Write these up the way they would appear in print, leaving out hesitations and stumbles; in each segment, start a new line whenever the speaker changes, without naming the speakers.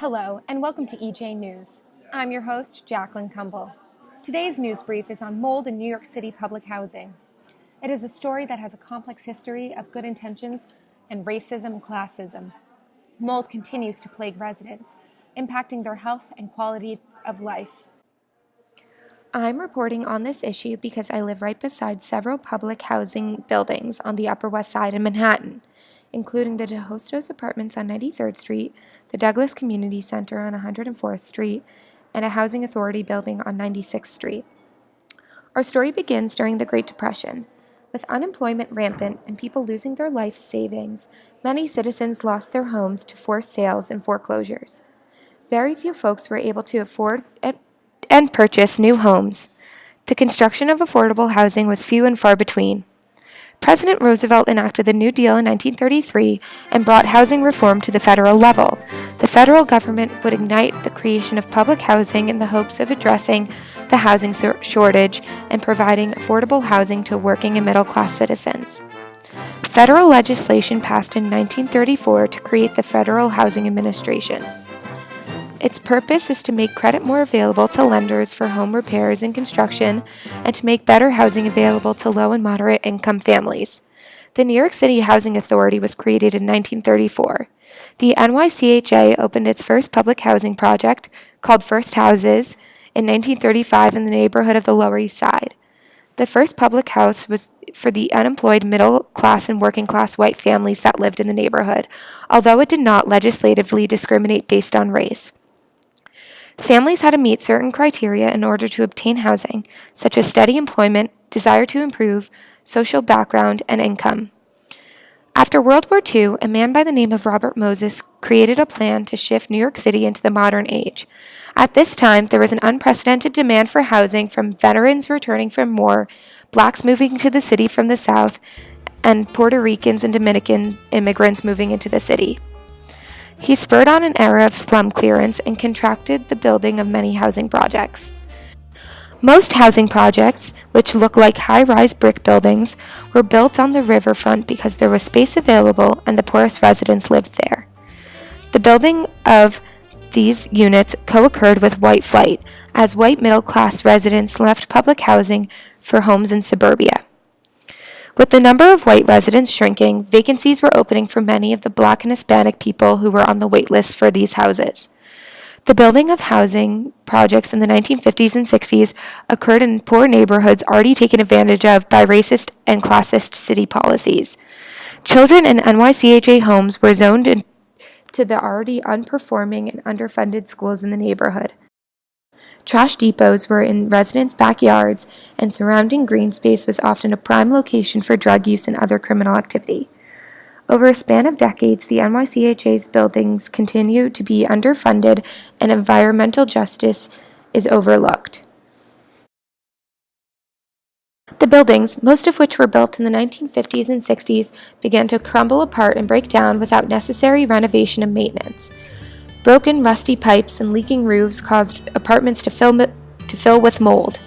Hello, and welcome to EJ News. I'm your host, Jacqueline Cumble. Today's news brief is on mold in New York City public housing. It is a story that has a complex history of good intentions and racism and classism. Mold continues to plague residents, impacting their health and quality of life.
I'm reporting on this issue because I live right beside several public housing buildings on the Upper West Side in Manhattan, including the De Hostos Apartments on 93rd Street, the Douglas Community Center on 104th Street, and a housing authority building on 96th Street. Our story begins during the Great Depression. With unemployment rampant and people losing their life savings, many citizens lost their homes to forced sales and foreclosures. Very few folks were able to afford and purchase new homes. The construction of affordable housing was few and far between. President Roosevelt enacted the New Deal in 1933 and brought housing reform to the federal level. The federal government would ignite the creation of public housing in the hopes of addressing the housing shortage and providing affordable housing to working and middle-class citizens. Federal legislation passed in 1934 to create the Federal Housing Administration. Its purpose is to make credit more available to lenders for home repairs and construction, and to make better housing available to low and moderate income families. The New York City Housing Authority was created in 1934. The NYCHA opened its first public housing project, called First Houses, in 1935 in the neighborhood of the Lower East Side. The first public house was for the unemployed middle-class and working-class white families that lived in the neighborhood, although it did not legislatively discriminate based on race. Families had to meet certain criteria in order to obtain housing, such as steady employment, desire to improve, social background, and income. After World War II, a man by the name of Robert Moses created a plan to shift New York City into the modern age. At this time, there was an unprecedented demand for housing from veterans returning from war, blacks moving to the city from the South, and Puerto Ricans and Dominican immigrants moving into the city. He spurred on an era of slum clearance and contracted the building of many housing projects. Most housing projects, which look like high-rise brick buildings, were built on the riverfront because there was space available and the poorest residents lived there. The building of these units co-occurred with white flight, as white middle-class residents left public housing for homes in suburbia. With the number of white residents shrinking, vacancies were opening for many of the Black and Hispanic people who were on the wait list for these houses. The building of housing projects in the 1950s and 60s occurred in poor neighborhoods already taken advantage of by racist and classist city policies. Children in NYCHA homes were zoned into the already unperforming and underfunded schools in the neighborhood. Trash depots were in residents' backyards, and surrounding green space was often a prime location for drug use and other criminal activity. Over a span of decades, the NYCHA's buildings continue to be underfunded, and environmental justice is overlooked. The buildings, most of which were built in the 1950s and 60s, began to crumble apart and break down without necessary renovation and maintenance. Broken, rusty pipes and leaking roofs caused apartments to fill with mold.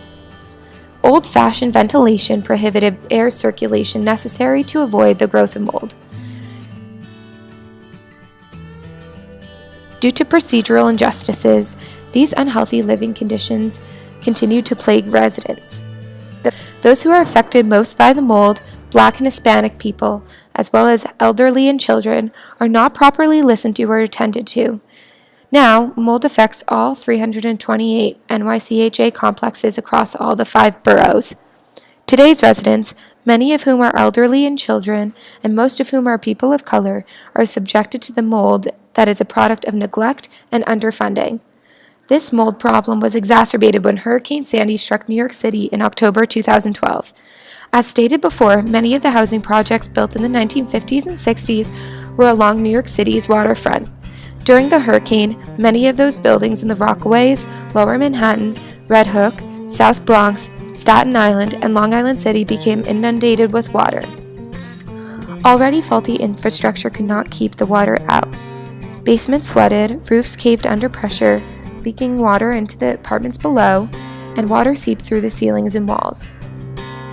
Old-fashioned ventilation prohibited air circulation necessary to avoid the growth of mold. Due to procedural injustices, these unhealthy living conditions continue to plague residents. Those who are affected most by the mold, Black and Hispanic people, as well as elderly and children, are not properly listened to or attended to. Now, mold affects all 328 NYCHA complexes across all the 5 boroughs. Today's residents, many of whom are elderly and children, and most of whom are people of color, are subjected to the mold that is a product of neglect and underfunding. This mold problem was exacerbated when Hurricane Sandy struck New York City in October 2012. As stated before, many of the housing projects built in the 1950s and 60s were along New York City's waterfront. During the hurricane, many of those buildings in the Rockaways, Lower Manhattan, Red Hook, South Bronx, Staten Island, and Long Island City became inundated with water. Already faulty infrastructure could not keep the water out. Basements flooded, roofs caved under pressure, leaking water into the apartments below, and water seeped through the ceilings and walls.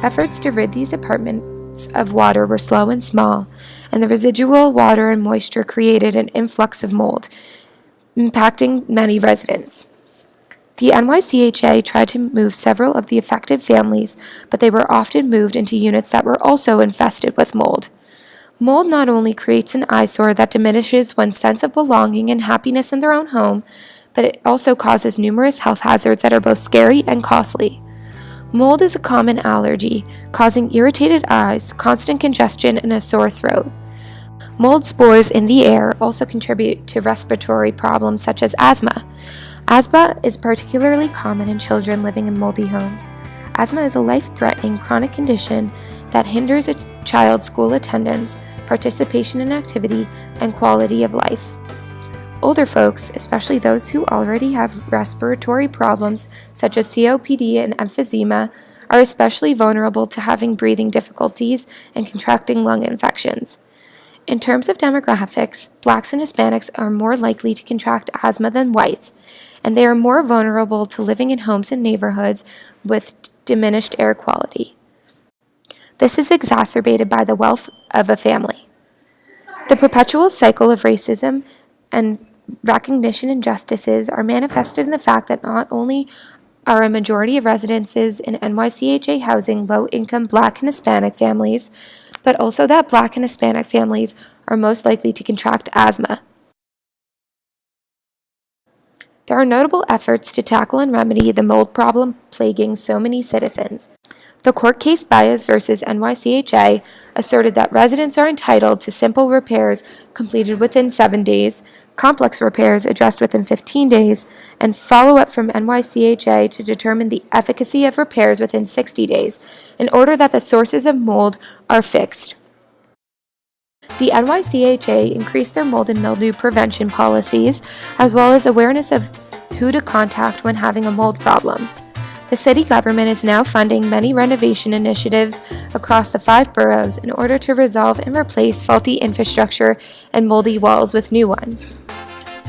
Efforts to rid these apartments of water were slow and small, and the residual water and moisture created an influx of mold. impacting many residents. The NYCHA tried to move several of the affected families, but they were often moved into units that were also infested with mold. Mold not only creates an eyesore that diminishes one's sense of belonging and happiness in their own home, but it also causes numerous health hazards that are both scary and costly. Mold is a common allergy, causing irritated eyes, constant congestion, and a sore throat. Mold spores in the air also contribute to respiratory problems such as asthma. Asthma is particularly common in children living in moldy homes. Asthma is a life-threatening chronic condition that hinders a child's school attendance, participation in activity, and quality of life. Older folks, especially those who already have respiratory problems such as COPD and emphysema, are especially vulnerable to having breathing difficulties and contracting lung infections. In terms of demographics, Blacks and Hispanics are more likely to contract asthma than whites, and they are more vulnerable to living in homes and neighborhoods with diminished air quality. This is exacerbated by the wealth of a family. The perpetual cycle of racism and recognition injustices are manifested in the fact that not only are a majority of residences in NYCHA housing low-income Black and Hispanic families, but also that Black and Hispanic families are most likely to contract asthma. There are notable efforts to tackle and remedy the mold problem plaguing so many citizens. The court case Baez versus NYCHA asserted that residents are entitled to simple repairs completed within 7 days, complex repairs addressed within 15 days, and follow-up from NYCHA to determine the efficacy of repairs within 60 days, in order that the sources of mold are fixed. The NYCHA increased their mold and mildew prevention policies, as well as awareness of who to contact when having a mold problem. The city government is now funding many renovation initiatives across the 5 boroughs in order to resolve and replace faulty infrastructure and moldy walls with new ones.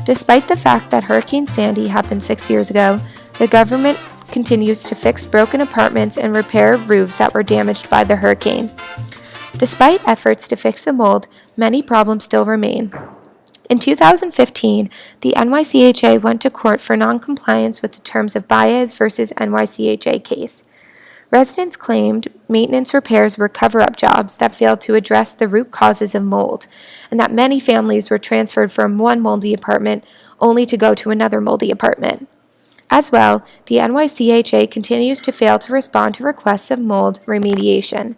Despite the fact that Hurricane Sandy happened 6 years ago, the government continues to fix broken apartments and repair roofs that were damaged by the hurricane. Despite efforts to fix the mold, many problems still remain. In 2015, the NYCHA went to court for noncompliance with the terms of Baez versus NYCHA case. Residents claimed maintenance repairs were cover-up jobs that failed to address the root causes of mold, and that many families were transferred from one moldy apartment only to go to another moldy apartment. As well, the NYCHA continues to fail to respond to requests of mold remediation,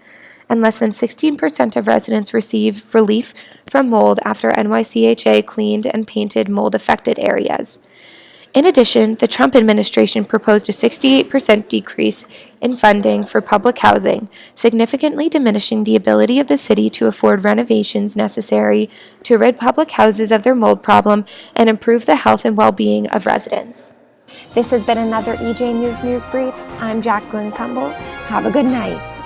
and less than 16% of residents receive relief from mold after NYCHA cleaned and painted mold-affected areas. In addition, the Trump administration proposed a 68% decrease in funding for public housing, significantly diminishing the ability of the city to afford renovations necessary to rid public houses of their mold problem and improve the health and well-being of residents.
This has been another EJ News Brief. I'm Jacqueline Cumble. Have a good night.